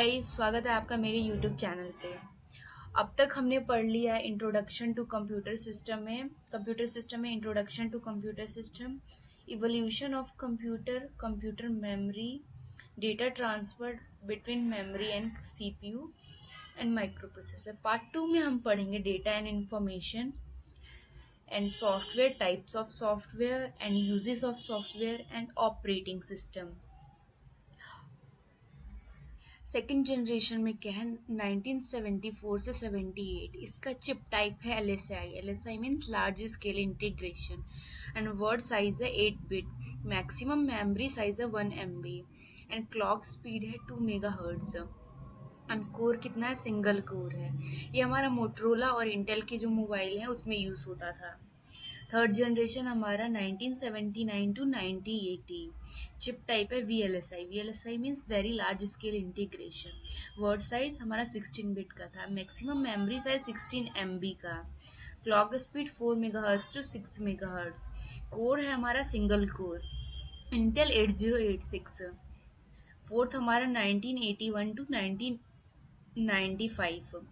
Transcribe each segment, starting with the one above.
स्वागत है आपका मेरे YouTube चैनल पे। अब तक हमने पढ़ लिया है इंट्रोडक्शन टू कंप्यूटर सिस्टम में introduction to computer system, evolution of computer, computer memory, data transfer between memory and CPU and microprocessor. Part 2 में हम पढ़ेंगे data and information and software, types of software and uses of software and operating system. Second generation में क्या है, 1974 से 78। इसका chip type है LSI। LSI means large scale integration and word size है 8 बिट। मैक्सिमम मेमोरी साइज है 1 MB and clock speed है 2 mega hertz. And core कितना है, सिंगल कोर है। ये हमारा मोटरोला और इंटेल के जो मोबाइल हैं उसमें यूज़ होता था। थर्ड जनरेशन हमारा 1979 टू 1980। चिप टाइप है VLSI। VLSI means very large scale integration. Word size हमारा 16 बिट का था। मैक्सिमम मेमोरी साइज 16 MB का। Clock speed 4 megahertz to 6 megahertz. Core है हमारा सिंगल कोर, इंटेल 8086। फोर्थ हमारा 1981 टू 1995।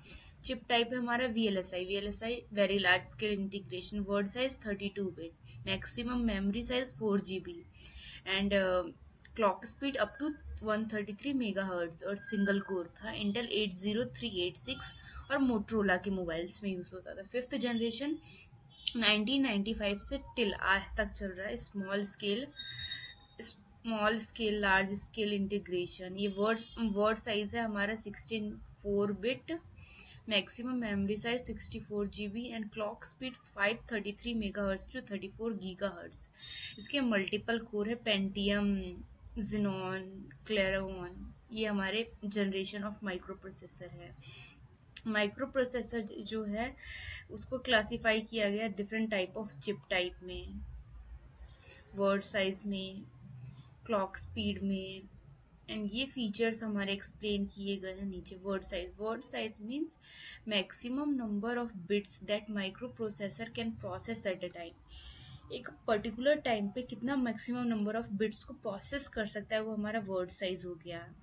चिप टाइप है हमारा VLSI। VLSI very large scale integration. Word size 32 bit. Maximum memory size 4 GB and clock speed up to 133 megahertz और single core था। Intel 80386 और Motorola के mobiles में use होता था। फिफ्थ जनरेशन 1995 से टिल आज तक चल रहा है, small scale large scale integration. ये वर्ड साइज है हमारा 16 4 bit. Maximum memory size 64 GB and clock speed 533 megahertz to 34 GHz। इसके मल्टीपल कोर है, पेंटियम, जिनॉन, क्लेरोन। ये हमारे जनरेशन ऑफ माइक्रो प्रोसेसर है। माइक्रो प्रोसेसर जो है उसको क्लासिफाई किया गया different type of chip type में, वर्ड साइज में, क्लॉक स्पीड में। एंड ये फीचर्स हमारे एक्सप्लेन किए गए हैं नीचे। Word size means maximum number of bits that micro processor can process at a time. एक पर्टिकुलर टाइम पे कितना मैक्सिमम नंबर ऑफ बिट्स को प्रोसेस कर सकता है, वो हमारा वर्ड साइज हो गया।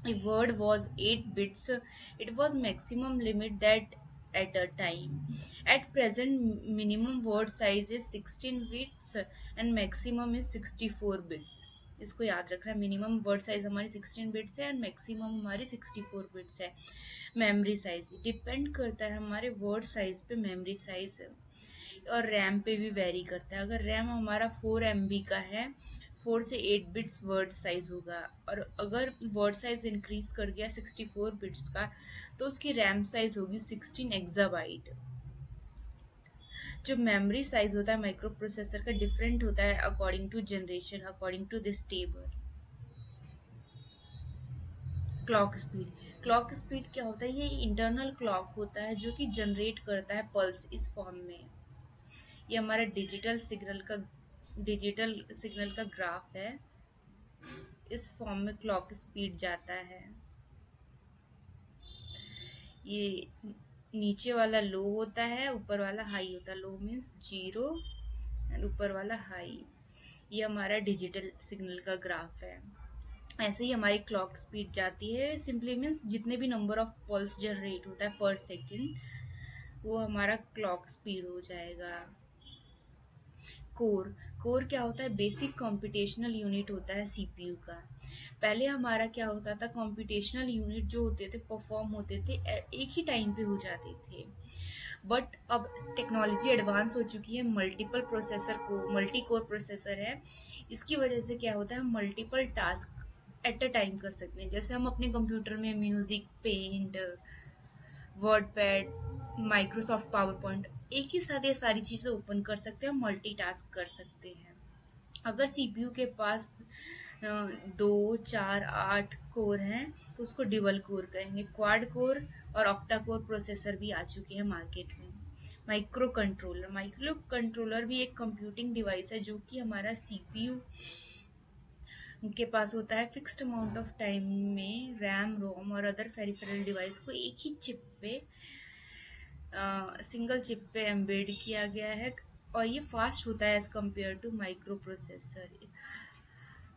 A word was 8 bits. It was maximum limit that at a time. At present, minimum word size is 16 bits and maximum is 64 bits. इसको याद रखना है, मिनिमम वर्ड साइज हमारी 16 बिट्स है एंड मैक्सिमम हमारी 64 bits है। मेमोरी साइज डिपेंड करता है हमारे वर्ड साइज पे, मेमोरी साइज और रैम पे भी वेरी करता है। अगर रैम हमारा 4 MB का है, 4 से 8 बिट्स वर्ड साइज होगा। और अगर वर्ड साइज इंक्रीज कर गया 64 बिट्स का, तो उसकी रैम साइज होगी 16 एक्साबाइट। जो मेमोरी साइज होता है माइक्रो प्रोसेसर का डिफरेंट होता है according to generation, according to this table. Clock speed क्या होता है, ये इंटरनल क्लॉक होता है जो कि जनरेट करता है पल्स इस फॉर्म में। ये हमारा डिजिटल सिग्नल का ग्राफ है। इस फॉर्म में क्लॉक स्पीड जाता है। ये नीचे वाला लो होता है, ऊपर वाला हाई होता है। लो मीन्स जीरो एंड ऊपर वाला हाई। ये हमारा डिजिटल सिग्नल का ग्राफ है। ऐसे ही हमारी क्लॉक स्पीड जाती है। सिंपली मीन्स जितने भी नंबर ऑफ पल्स जनरेट होता है पर सेकंड, वो हमारा क्लॉक स्पीड हो जाएगा। कोर कोर क्या होता है, बेसिक कंप्यूटेशनल यूनिट होता है CPU का। पहले हमारा क्या होता था, कंप्यूटेशनल यूनिट जो होते थे परफॉर्म होते थे एक ही टाइम पे हो जाते थे। बट अब टेक्नोलॉजी एडवांस हो चुकी है, मल्टी कोर प्रोसेसर है। इसकी वजह से क्या होता है, हम multiple task at a time कर सकते हैं। जैसे हम अपने कंप्यूटर में music, paint, WordPad, Microsoft PowerPoint, एक ही साथ ये सारी चीज़ें ओपन कर सकते हैं, मल्टीटास्क कर सकते हैं। अगर CPU के पास 2 4 8 कोर हैं तो उसको डिवल कोर कहेंगे। क्वाड कोर और ऑक्टा कोर प्रोसेसर भी आ चुके हैं मार्केट में। माइक्रो कंट्रोलर भी एक कंप्यूटिंग डिवाइस है जो कि हमारा CPU के पास होता है। फिक्स्ड अमाउंट ऑफ टाइम में रैम, रोम और अदर पेरिफेरल डिवाइस को एक ही सिंगल चिप पे एम्बेड किया गया है और ये फास्ट होता है as compare to micro processor.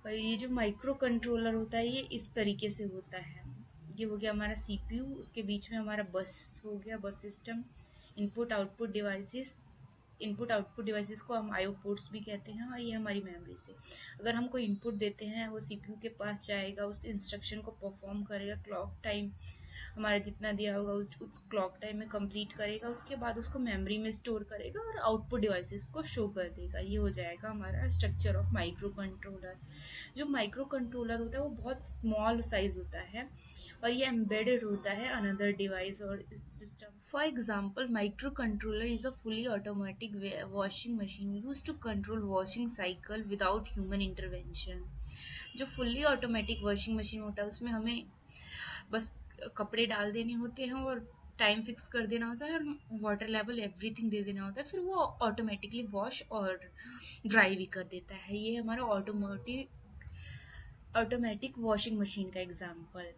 और ये जो माइक्रो कंट्रोलर होता है ये इस तरीके से होता है। ये हो गया हमारा सीपीयू, उसके बीच में हमारा बस हो गया, बस system. Input output devices, input output devices को हम आईओ पोर्ट्स भी कहते हैं, और ये हमारी मेमोरी से अगर हम कोई इनपुट देते हैं वो सीपीयू के पास जाएगा, उस इंस्ट्रक्शन को परफॉर्म करेगा, क्लॉक टाइम हमारा जितना दिया होगा उस क्लॉक टाइम में कंप्लीट करेगा, उसके बाद उसको मेमोरी में स्टोर करेगा और आउटपुट डिवाइसेस को शो कर देगा। ये हो जाएगा हमारा स्ट्रक्चर ऑफ माइक्रो कंट्रोलर। जो माइक्रो कंट्रोलर होता है वो बहुत स्मॉल साइज होता है और ये एम्बेडेड होता है अनदर डिवाइस और system. For example, micro controller is a fully automatic washing machine used to control washing cycle without human intervention. जो फुल्ली ऑटोमेटिक वॉशिंग मशीन होता है उसमें हमें बस कपड़े डाल देने होते हैं और टाइम फिक्स कर देना होता है और वाटर लेवल एवरीथिंग दे देना होता है, फिर वो ऑटोमेटिकली वॉश और ड्राई भी कर देता है। ये हमारा ऑटोमेटिक वॉशिंग मशीन का एग्जाम्पल।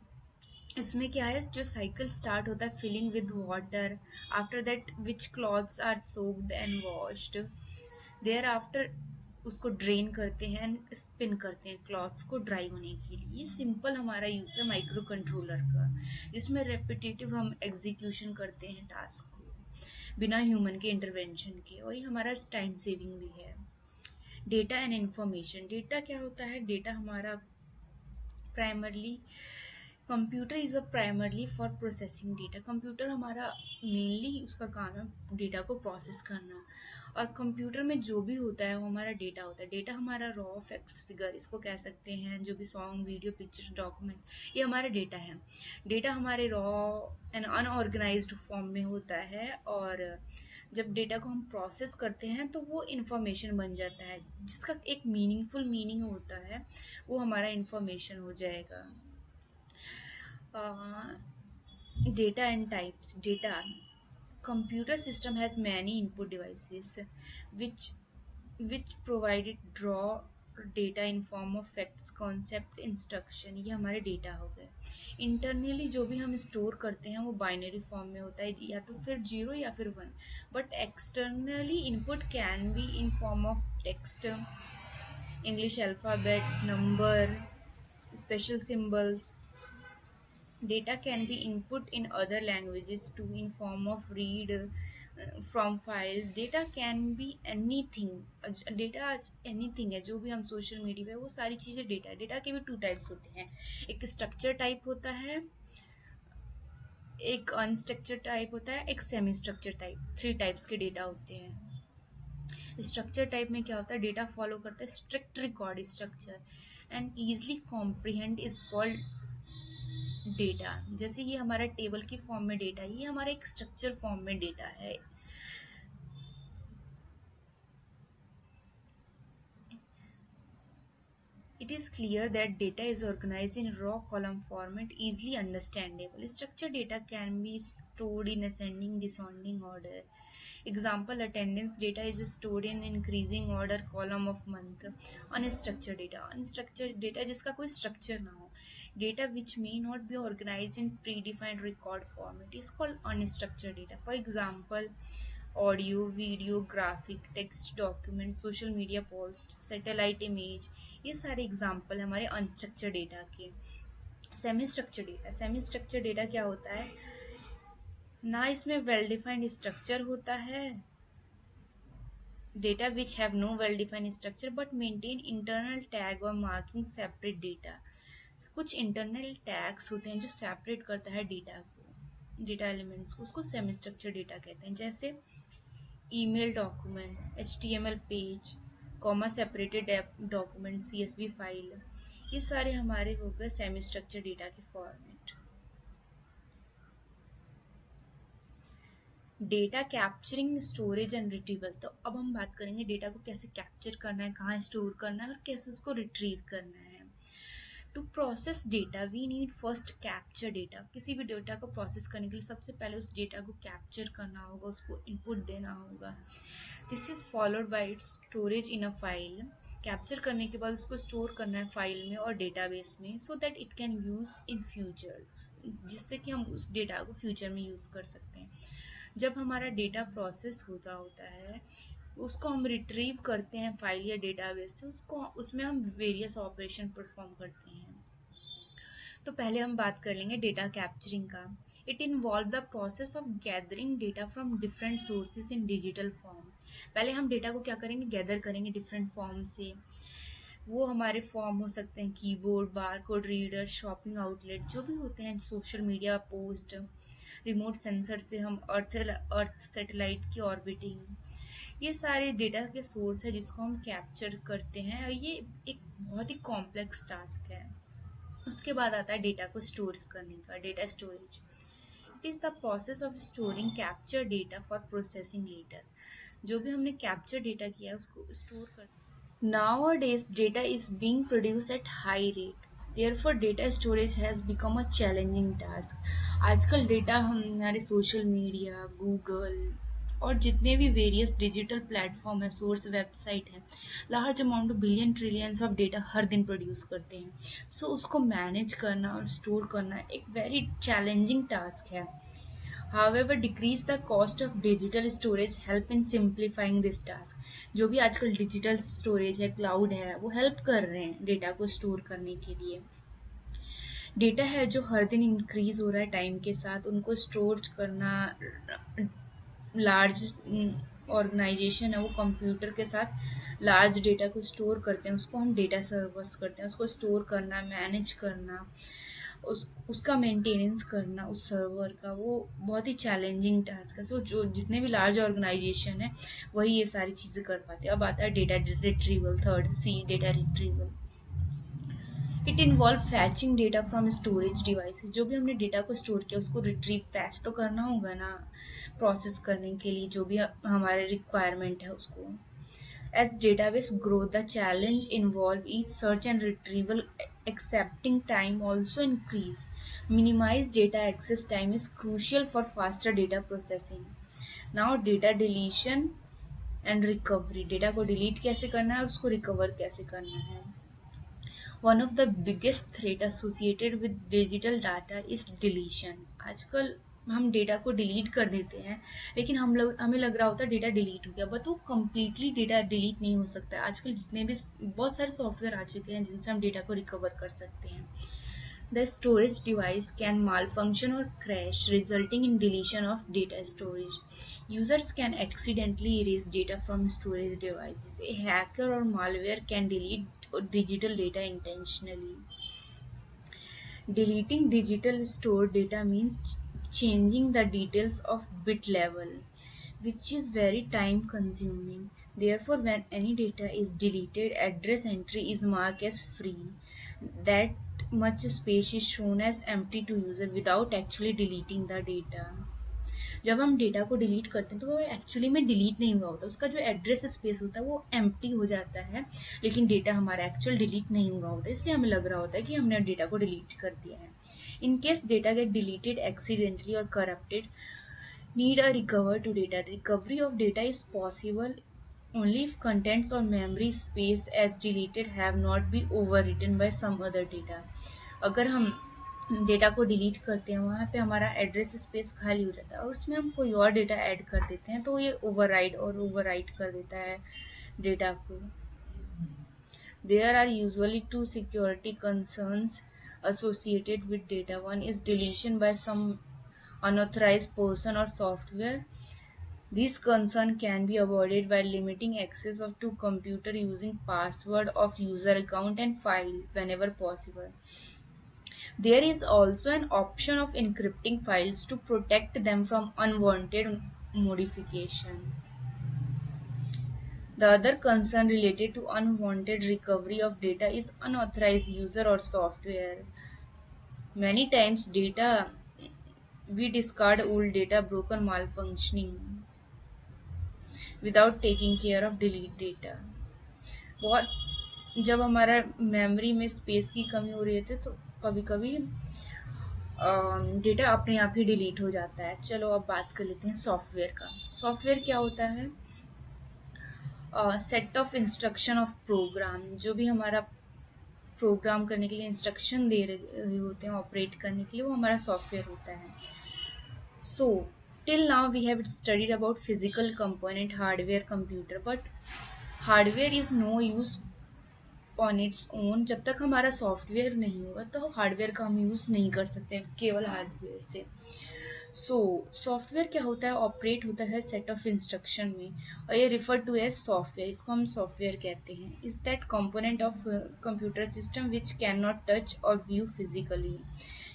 इसमें क्या है, जो साइकिल स्टार्ट होता है filling with water, after that which clothes are soaked and washed, there after उसको ड्रेन करते हैं एंड स्पिन करते हैं क्लॉथ्स को ड्राई होने के लिए। ये सिंपल हमारा यूज है माइक्रो कंट्रोलर का, जिसमें रेपिटेटिव हम एग्जीक्यूशन करते हैं टास्क को बिना ह्यूमन के इंटरवेंशन के, और ये हमारा टाइम सेविंग भी है। डेटा एंड इंफॉर्मेशन, डेटा क्या होता है, डेटा हमारा primarily, computer is a primarily for processing data. Computer हमारा मेनली उसका काम है डेटा को प्रोसेस करना, और कंप्यूटर में जो भी होता है वो हमारा डेटा होता है। डेटा हमारा रॉ फैक्ट्स फिगर इसको कह सकते हैं, जो भी सॉन्ग वीडियो पिक्चर डॉक्यूमेंट, ये हमारा डेटा है। डेटा हमारे रॉ एंड अनऑर्गेनाइज्ड फॉर्म में होता है, और जब डेटा को हम प्रोसेस करते हैं तो वो इंफॉर्मेशन बन जाता है जिसका एक मीनिंगफुल मीनिंग होता है, वो हमारा इंफॉर्मेशन हो जाएगा। Data and types. Data. Computer system has many input devices which provided draw data in form of facts, concept, instruction। ये हमारे डेटा हो गए। इंटरनली जो भी हम स्टोर करते हैं वो बाइनरी फॉर्म में होता है, या तो फिर जीरो या फिर one. But externally input can be in form of text, English alphabet, number, special symbols. Data can be input in other languages too in form of read from file. Data can be anything. Data आज anything है, जो भी हम social media पे, वो सारी चीज़ें data है। डेटा के भी टू टाइप्स होते हैं, एक स्ट्रक्चर टाइप होता है, एक अनस्ट्रक्चर टाइप होता है, एक semi structure type. Three types के डेटा होते हैं। स्ट्रक्चर टाइप में क्या होता है, डेटा फॉलो करता है strict record structure and easily comprehend is called data. जैसे ये हमारा टेबल की फॉर्म में डेटा है, ये हमारा एक स्ट्रक्चर फॉर्म में डेटा है। It is clear that data is organized in raw column format, easily understandable. Structured data can be stored in ascending descending order. Example, attendance data is stored in increasing order column of month. Unstructured data, unstructured data जिसका कोई structure ना हो, data which may not be organized in predefined record format is called unstructured data. For example, audio, video, graphic, text document, social media post, satellite image, ये सारे example हमारे unstructured data के। Semi structure data, semi structure data क्या होता है, ना इसमें well defined structure होता है, data which have no well defined structure but maintain internal tag और मार्किंग सेपरेट डेटा। कुछ इंटरनल टैग्स होते हैं जो सेपरेट करता है डेटा को, डेटा एलिमेंट्स को, उसको सेमी स्ट्रक्चर डेटा कहते हैं। जैसे email document, HTML page, comma separated document, CSV file, ये सारे हमारे हो गए सेमी स्ट्रक्चर डेटा के format. Data capturing, storage and retrieval. तो अब हम बात करेंगे डेटा को कैसे कैप्चर करना है, कहाँ स्टोर करना है और कैसे उसको रिट्रीव करना है। To process data we need first capture data. किसी भी डेटा को प्रोसेस करने के लिए सबसे पहले उस डेटा को कैप्चर करना होगा, उसको इनपुट देना होगा। This is followed by it's storage in a file. Capture करने के बाद उसको स्टोर करना है फाइल में और डेटाबेस में, so that it can use in future, जिससे कि हम उस डेटा को फ्यूचर में यूज कर सकते हैं। जब हमारा डेटा प्रोसेस होता है, उसको हम रिट्रीव करते हैं फाइल या डेटाबेस से, उसको उसमें हम वेरियस ऑपरेशन परफॉर्म करते हैं। तो पहले हम बात कर लेंगे डेटा कैप्चरिंग का। It involve the process of gathering data from different sources in digital form. पहले हम डेटा को क्या करेंगे, गैदर करेंगे डिफरेंट फॉर्म से। वो हमारे फॉर्म हो सकते हैं keyboard, barcode reader, shopping outlet, जो भी होते हैं, social media post, remote sensor से हम अर्थ सैटेलाइट की ऑर्बिटिंग, ये सारे डेटा के सोर्स है जिसको हम कैप्चर करते हैं, और ये एक बहुत ही कॉम्प्लेक्स टास्क है। उसके बाद आता है डेटा को स्टोर करने का, data storage. It is the process of storing capture data for processing later. जो भी हमने कैप्चर डेटा किया है उसको स्टोर कर। Nowadays, data is being produced at high rate. Therefore, data storage has become a challenging task. आजकल data हम हमारे सोशल मीडिया, गूगल और जितने भी वेरियस डिजिटल प्लेटफॉर्म है, सोर्स वेबसाइट है, large amount of billion trillions of data हर दिन प्रोड्यूस करते हैं। सो उसको मैनेज करना और स्टोर करना एक वेरी चैलेंजिंग टास्क है। However, decrease the cost of digital storage help in simplifying this task. जो भी आजकल डिजिटल स्टोरेज है, क्लाउड है, वो हेल्प कर रहे हैं डेटा को स्टोर करने के लिए। डेटा है जो हर दिन इंक्रीज हो रहा है टाइम के साथ, उनको स्टोर करना, लार्ज ऑर्गेनाइजेशन है वो कंप्यूटर के साथ लार्ज डेटा को स्टोर करते हैं, उसको हम डेटा सर्वर्स करते हैं। उसको स्टोर करना, मैनेज करना, उसका मेंटेनेंस करना उस सर्वर का, वो बहुत ही चैलेंजिंग टास्क है। सो जो जितने भी लार्ज ऑर्गेनाइजेशन है वही ये सारी चीज़ें कर पाते हैं। अब आता है data retrieval, third C, data retrieval. It involve fetching data from storage devices. जो भी हमने डेटा को स्टोर किया उसको रिट्रीव, फैच तो करना होगा ना प्रोसेस करने के लिए, जो भी हमारे रिक्वायरमेंट है उसको। As database grow, the challenge involve each search and retrieval accepting time also increase. Minimize data access time is crucial for faster data processing. Now data deletion and recovery. Data को delete कैसे करना है और उसको recover कैसे करना है। One of the biggest threat associated with digital data is deletion. आजकल हम डेटा को डिलीट कर देते हैं, लेकिन हमें लग रहा होता है डेटा डिलीट हो गया, बट वो कम्प्लीटली डेटा डिलीट नहीं हो सकता है। आजकल जितने भी बहुत सारे सॉफ्टवेयर आ चुके हैं जिनसे हम डेटा को रिकवर कर सकते हैं। The storage device can malfunction और crash resulting in deletion of data storage. Users can accidentally erase data from storage devices. A hacker or malware can delete digital data intentionally. Deleting digital stored data means changing the details of bit level, which is very time consuming. Therefore, when any data is deleted, address entry is marked as free. That much space is shown as empty to user without actually deleting the data. जब हम data को delete करते हैं तो वो actually में delete नहीं हुआ होता, उसका जो एड्रेस स्पेस होता है वो एम्प्टी हो जाता है, लेकिन डेटा हमारा एक्चुअल डिलीट नहीं हुआ होता, इसलिए हमें लग रहा होता है कि हमने डेटा को डिलीट कर दिया है। In case data gate deleted accidentally और corrupted, need a recover to data. Recovery of data is possible only if contents or memory space as deleted have not been overwritten by some other data. अगर हम data को delete करते हैं वहाँ पे हमारा address space खाली हो जाता है और उसमें हम कोई और डेटा ऐड कर देते हैं तो ये ओवरराइड और ओवरराइट कर देता है डेटा को। There are usually two security concerns associated with data. One is deletion by some unauthorized person or software. This concern can be avoided by limiting access to computer using password of user account and file whenever possible. There is also an option of encrypting files to protect them from unwanted modification. The other concern related to unwanted recovery of data is unauthorized user or software. Many times data we discard old data, broken, malfunctioning without taking care of delete data. बहुत जब हमारा memory में space की कमी हो रही है तो कभी कभी डेटा अपने आप ही डिलीट हो जाता है। चलो अब बात कर लेते हैं सॉफ्टवेयर का। सॉफ्टवेयर क्या होता है? Set of instruction of program. जो भी हमारा प्रोग्राम करने के लिए इंस्ट्रक्शन दे रहे होते हैं ऑपरेट करने के लिए, वो हमारा सॉफ्टवेयर होता है। So till now we have studied about physical component, hardware, computer, but hardware is no use on its own, जब तक हमारा सॉफ्टवेयर नहीं होगा तो हार्डवेयर का हम यूज़ नहीं कर सकते केवल हार्डवेयर से। सो सॉफ्टवेयर क्या होता है, ऑपरेट होता है सेट ऑफ इंस्ट्रक्शन में, और ये रिफर टू एज सॉफ्टवेयर, इसको हम सॉफ्टवेयर कहते हैं। Is that component of computer system which can not touch और व्यू फिजिकली।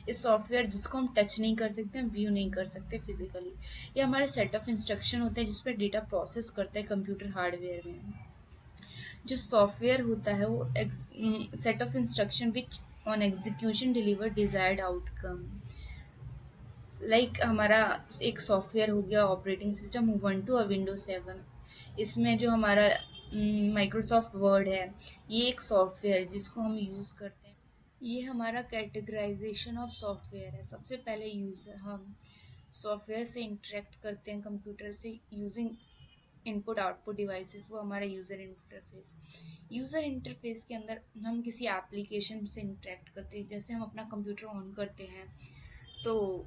इस सॉफ्टवेयर जिसको हम टच नहीं कर सकते, हम व्यू नहीं कर सकते फिजिकली। ये हमारे सेट ऑफ इंस्ट्रक्शन होते हैं जिस पर डेटा प्रोसेस करता है कंप्यूटर हार्डवेयर में। जो सॉफ्टवेयर होता है वो set of instruction which on execution deliver desired outcome. Like हमारा एक सॉफ्टवेयर हो गया ऑपरेटिंग सिस्टम उबंटू और विंडोज 7। इसमें जो हमारा माइक्रोसॉफ्ट वर्ड है, ये एक सॉफ्टवेयर है जिसको हम यूज़ करते हैं। ये हमारा कैटेगराइजेशन ऑफ सॉफ्टवेयर है। सबसे पहले यूज़र, हम सॉफ्टवेयर से इंटरेक्ट करते हैं कंप्यूटर से यूजिंग इनपुट आउटपुट डिवाइसेस, वो हमारा यूज़र इंटरफेस। यूज़र इंटरफेस के अंदर हम किसी एप्लीकेशन से इंटरेक्ट करते हैं। जैसे हम अपना कंप्यूटर ऑन करते हैं तो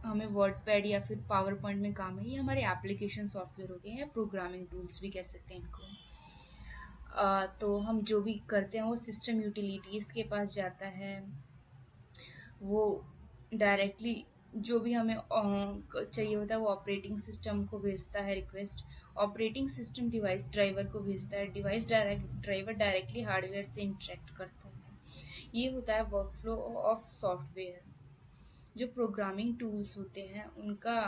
हमें वर्ड पैड या फिर पावर पॉइंट में काम है, ये हमारे एप्लीकेशन सॉफ्टवेयर हो गए हैं, प्रोग्रामिंग टूल्स भी कह सकते हैं इनको। तो हम जो भी करते हैं वो सिस्टम यूटिलिटीज़ के पास जाता है। वो डायरेक्टली जो भी हमें चाहिए होता है वो ऑपरेटिंग सिस्टम को भेजता है request. Operating system device driver को भेजता है, डिवाइस ड्राइवर डायरेक्टली हार्डवेयर से इंटरेक्ट करता है। ये होता है वर्क फ्लो ऑफ सॉफ्टवेयर। जो प्रोग्रामिंग टूल्स होते हैं उनका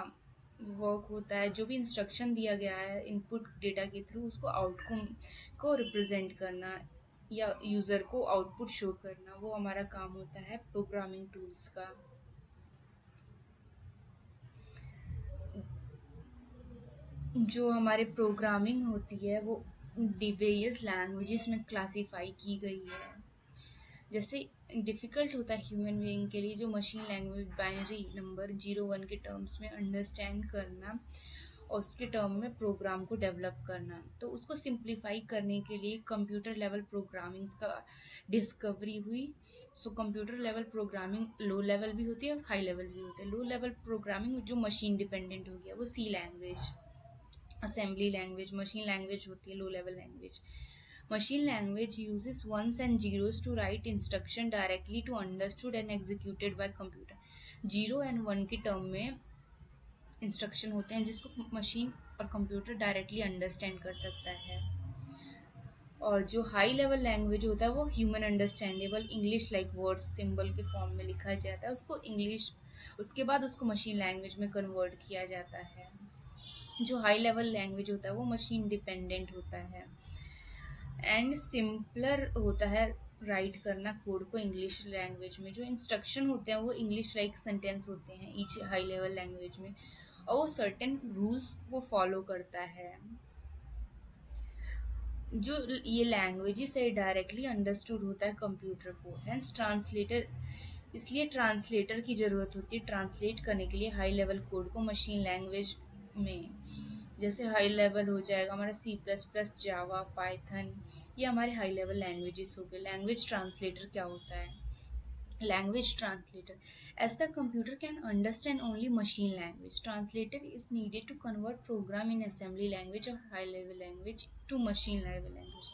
वर्क होता है, जो भी इंस्ट्रक्शन दिया गया है इनपुट डेटा के थ्रू उसको आउटकम को रिप्रेजेंट करना या यूज़र को आउटपुट शो करना, वो हमारा काम होता है प्रोग्रामिंग टूल्स का। जो हमारे प्रोग्रामिंग होती है वो वेरियस लैंग्वेजेस में क्लासीफाई की गई है। जैसे डिफ़िकल्ट होता है ह्यूमन बीइंग के लिए जो मशीन लैंग्वेज बाइनरी नंबर 0 1 के टर्म्स में अंडरस्टैंड करना और उसके टर्म में प्रोग्राम को डेवलप करना। तो उसको सिंप्लीफाई करने के लिए कंप्यूटर लेवल प्रोग्रामिंग्स का डिस्कवरी हुई। So computer level programming low level भी होती है और हाई लेवल भी होती है। लो लेवल प्रोग्रामिंग जो मशीन डिपेंडेंट हो गया वो C language, assembly language, machine language होती है low level language. Machine language uses ones and zeros to write instruction directly to understood and executed by computer। 0 and 1 के term में instruction होते हैं जिसको मशीन और कंप्यूटर डायरेक्टली अंडरस्टैंड कर सकता है। और जो हाई लेवल लैंग्वेज होता है वो human understandable English like words symbol के फॉर्म में लिखा जाता है, उसको इंग्लिश, उसके बाद उसको मशीन लैंग्वेज में कन्वर्ट किया जाता है। जो हाई लेवल लैंग्वेज होता है वो मशीन डिपेंडेंट होता है एंड सिंपलर होता है राइट करना कोड को इंग्लिश लैंग्वेज में। जो इंस्ट्रक्शन होते हैं वो इंग्लिश लाइक सेंटेंस होते हैं ईच हाई लेवल लैंग्वेज में, और वो सर्टेन रूल्स वो फॉलो करता है। जो ये लैंग्वेज से डायरेक्टली अंडरस्टूड होता है कंप्यूटर को, हेंस ट्रांसलेटर, इसलिए ट्रांसलेटर की ज़रूरत होती है ट्रांसलेट करने के लिए हाई लेवल कोड को मशीन लैंग्वेज में। जैसे हाई लेवल हो जाएगा हमारा C++, जावा, पाइथन, ये हमारे हाई लेवल लैंग्वेजेस हो गए। लैंग्वेज ट्रांसलेटर क्या होता है? Language translator. As the computer can understand only machine language, translator is needed to convert program in assembly language or high level language to machine level language।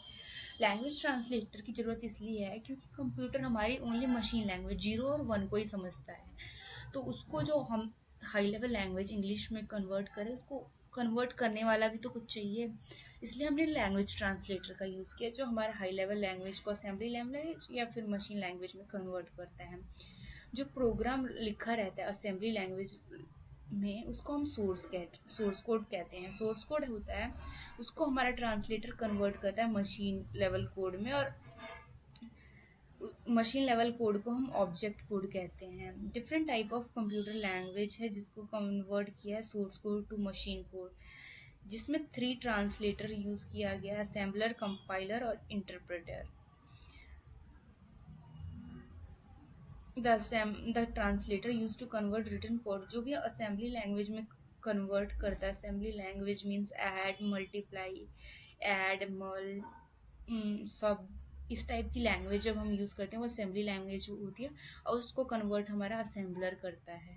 Language translator की ज़रूरत इसलिए है क्योंकि computer हमारी only machine language 0 और 1 को ही समझता है। तो उसको जो हम हाई लेवल लैंग्वेज इंग्लिश में कन्वर्ट करें, उसको कन्वर्ट करने वाला भी तो कुछ चाहिए, इसलिए हमने लैंग्वेज ट्रांसलेटर का यूज़ किया जो हमारा हाई लेवल लैंग्वेज को असेंबली लैंग्वेज या फिर मशीन लैंग्वेज में कन्वर्ट करता है। जो प्रोग्राम लिखा रहता है असेंबली लैंग्वेज में उसको हम सोर्स कोड कहते हैं। सोर्स कोड होता है उसको हमारा ट्रांसलेटर कन्वर्ट करता है मशीन लेवल कोड में, और मशीन लेवल कोड को हम ऑब्जेक्ट कोड कहते हैं। Different type of computer language है जिसको कन्वर्ट किया है source code to machine code, जिसमें 3 ट्रांसलेटर यूज़ किया गया, असेंबलर, कंपाइलर और interpreter. The translator use to convert written code, जो भी असेंबली लैंग्वेज में कन्वर्ट करता है। Assembly language means add, multiply, add, mul, sub, इस टाइप की लैंग्वेज जब हम यूज़ करते हैं वो असेंबली लैंग्वेज होती है, और उसको कन्वर्ट हमारा असेंबलर करता है।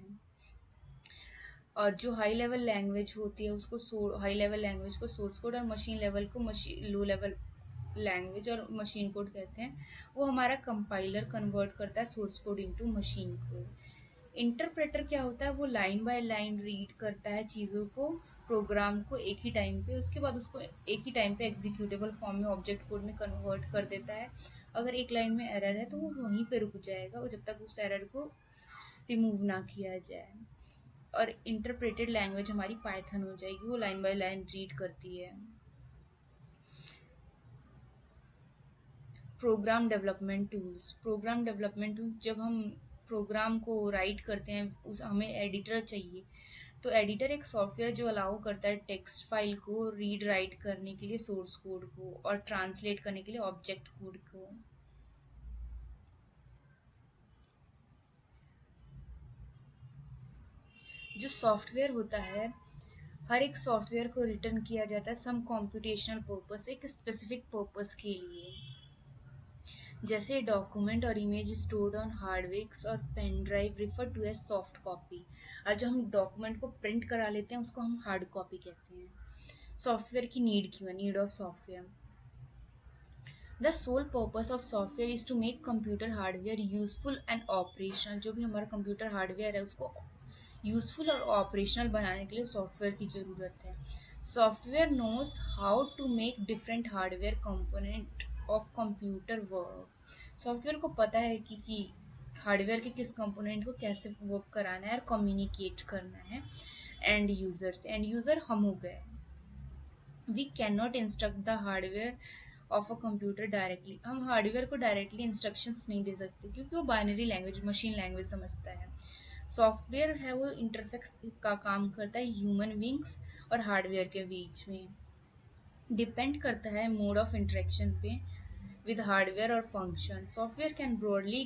और जो हाई लेवल लैंग्वेज होती है उसको हाई लेवल लैंग्वेज को सोर्स कोड और मशीन लेवल को लो लेवल लैंग्वेज और मशीन कोड कहते हैं, वो हमारा कंपाइलर कन्वर्ट करता है source code into machine code. Interpreter क्या होता है, वो लाइन बाय लाइन रीड करता है चीज़ों को, प्रोग्राम को एक ही टाइम पे, उसके बाद उसको एक ही टाइम पे एग्जीक्यूटेबल फॉर्म में ऑब्जेक्ट कोड में कन्वर्ट कर देता है। अगर एक लाइन में एरर है तो वो वहीं पे रुक जाएगा, और जब तक उस एरर को रिमूव ना किया जाए। और इंटरप्रेटेड लैंग्वेज हमारी पाइथन हो जाएगी, वो लाइन बाय लाइन रीड करती है। प्रोग्राम डेवलपमेंट टूल्स, जब हम प्रोग्राम को राइट करते हैं, उस हमें एडिटर चाहिए, तो एडिटर एक सॉफ्टवेयर जो अलाउ करता है टेक्स्ट फाइल को रीड राइट करने के लिए सोर्स कोड को, और ट्रांसलेट करने के लिए ऑब्जेक्ट कोड को। जो सॉफ्टवेयर होता है, हर एक सॉफ्टवेयर को रिटर्न किया जाता है सम कॉम्प्यूटेशनल पर्पस, एक स्पेसिफिक पर्पस के लिए। जैसे डॉक्यूमेंट और image stored on hard disk और pen drive refer to as soft copy. और जब हम डॉक्यूमेंट को प्रिंट करा लेते हैं उसको हम हार्ड कॉपी कहते हैं। सॉफ्टवेयर की नीड क्यों है, need of software. The sole purpose of software is to make computer hardware useful and operational. जो भी हमारा कंप्यूटर हार्डवेयर है उसको यूजफुल और ऑपरेशनल बनाने के लिए सॉफ्टवेयर की ज़रूरत है। Software knows how to make different hardware component of computer work. Software को पता है कि हार्डवेयर के किस कंपोनेंट को कैसे वर्क कराना है और कम्युनिकेट करना है एंड यूज़र से। एंड यूज़र हम हो गए। We can not instruct the hardware of a computer directly. हम हार्डवेयर को डायरेक्टली इंस्ट्रक्शंस नहीं दे सकते क्योंकि वो बाइनरी लैंग्वेज, मशीन लैंग्वेज समझता है। सॉफ्टवेयर है वो इंटरफेक्स का काम करता है ह्यूमन बींग्स और हार्डवेयर के बीच में। डिपेंड करता है मोड ऑफ इंटरेक्शन पे विद हार्डवेयर और function. Software can broadly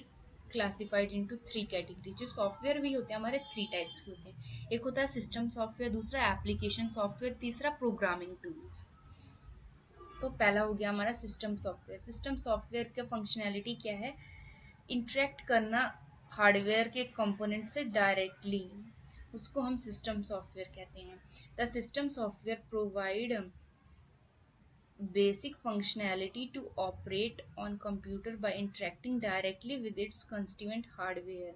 classified into three category. जो सॉफ्टवेयर भी होते हैं हमारे थ्री टाइप्स के होते हैं। एक होता है सिस्टम सॉफ्टवेयर, दूसरा एप्लीकेशन सॉफ्टवेयर, तीसरा प्रोग्रामिंग टूल्स। तो पहला हो गया हमारा सिस्टम सॉफ्टवेयर। सिस्टम सॉफ्टवेयर का फंक्शनैलिटी क्या है, इंटरेक्ट करना हार्डवेयर के कंपोनेंट से डायरेक्टली, उसको हम सिस्टम सॉफ्टवेयर कहते हैं। The system software provide basic functionality to operate on computer by interacting directly with its constituent hardware,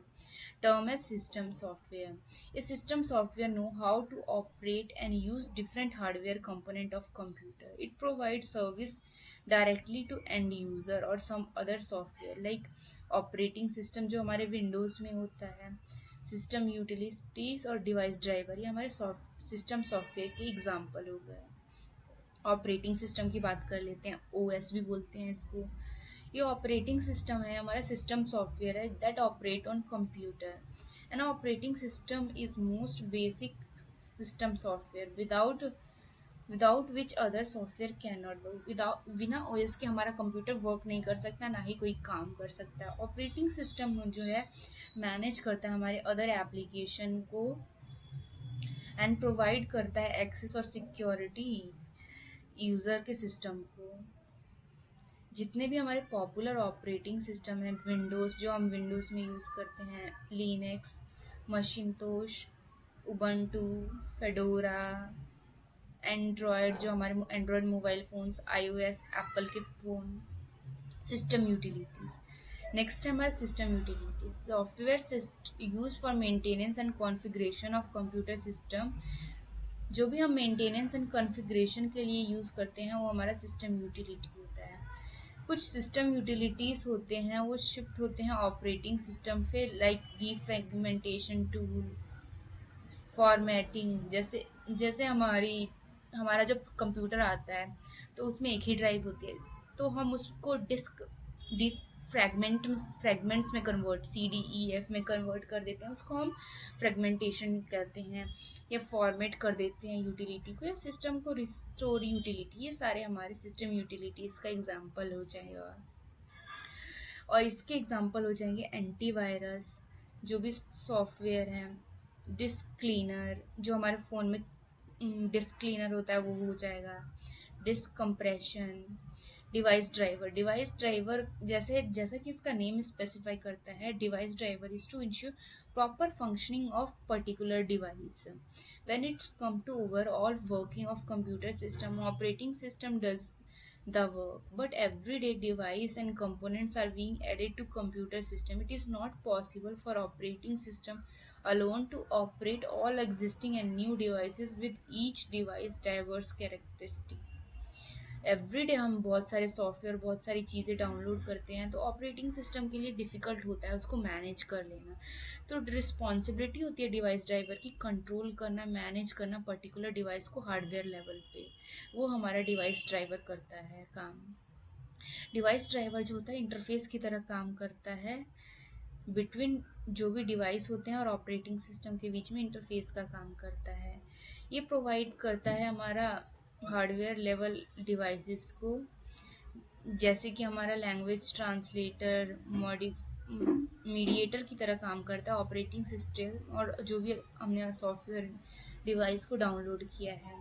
term as system software. A system software know how to operate and use different hardware component of computer. It provides service directly to end user or some other software like operating system जो हमारे Windows में होता है, system utilities और device driver, ये हमारे system software के example हो गए। ऑपरेटिंग सिस्टम की बात कर लेते हैं, ओएस भी बोलते हैं इसको। ये ऑपरेटिंग सिस्टम है, हमारा सिस्टम सॉफ्टवेयर है that operate on computer. An operating system is most basic system software without without which other software can not work. Without, बिना ओएस के हमारा कंप्यूटर वर्क नहीं कर सकता, ना ही कोई काम कर सकता है। ऑपरेटिंग सिस्टम जो है मैनेज करता है हमारे अदर एप्लीकेशन को एंड प्रोवाइड करता है एक्सेस और सिक्योरिटी यूज़र के सिस्टम को। जितने भी हमारे पॉपुलर ऑपरेटिंग सिस्टम हैं, विंडोज़ जो हम विंडोज़ में यूज़ करते हैं, लिनक्स, मशीनतोश, उबंटू, फेडोरा, एंड्रॉयड जो हमारे Android mobile phones, iOS Apple के फ़ोन। सिस्टम यूटिलिटीज़, नेक्स्ट है हमारा system utilities. Software use for maintenance and configuration of computer system. जो भी हम मेंटेनेंस एंड कॉन्फ़िगरेशन के लिए यूज़ करते हैं वो हमारा सिस्टम यूटिलिटी होता है। कुछ सिस्टम यूटिलिटीज़ होते हैं वो शिफ्ट होते हैं ऑपरेटिंग सिस्टम पे, लाइक डीफ्रेगमेंटेशन टूल, फॉर्मेटिंग। जैसे जैसे हमारा जब कंप्यूटर आता है तो उसमें एक ही ड्राइव होती है, तो हम उसको डिस्क डी फ्रेगमेंट्स में convert, C D E F में कन्वर्ट कर देते हैं, उसको हम फ्रेगमेंटेशन कहते हैं। या फॉर्मेट कर देते हैं यूटिलिटी को, या सिस्टम को रिस्टोर यूटिलिटी, ये सारे हमारे सिस्टम यूटिलिटीज़ का एग्जाम्पल हो जाएगा। और इसके एग्जांपल हो जाएंगे एंटीवायरस, जो भी सॉफ्टवेयर हैं, डिस्क क्लीनर, जो हमारे फ़ोन में डिस्क क्लीनर होता है वो हो जाएगा, डिस्क कंप्रेशन, डिवाइस ड्राइवर जैसे जैसा कि इसका नेम स्पेसिफाई करता है, device driver is to ensure proper functioning of particular device. When it's come to overall working of computer system, operating system the work, but everyday device and components are being added to computer system. It is not possible for operating system alone to operate all existing and new devices with each device diverse characteristic. Everyday हम बहुत सारे software बहुत सारी चीज़ें download करते हैं, तो operating system के लिए डिफ़िकल्ट होता है उसको मैनेज कर लेना। तो रिस्पॉन्सिबिलिटी होती है डिवाइस ड्राइवर की कंट्रोल करना, मैनेज करना पर्टिकुलर डिवाइस को हार्डवेयर लेवल पे। वो हमारा डिवाइस ड्राइवर करता है काम। डिवाइस ड्राइवर जो होता है इंटरफेस की तरह काम करता है बिटवीन जो भी डिवाइस होते हैं और ऑपरेटिंग सिस्टम के बीच में इंटरफेस का काम करता है। ये प्रोवाइड करता है हमारा हार्डवेयर लेवल डिवाइसेस को, जैसे कि हमारा लैंग्वेज ट्रांसलेटर मीडिएटर की तरह काम करता है ऑपरेटिंग सिस्टम और जो भी हमने सॉफ्टवेयर डिवाइस को डाउनलोड किया है।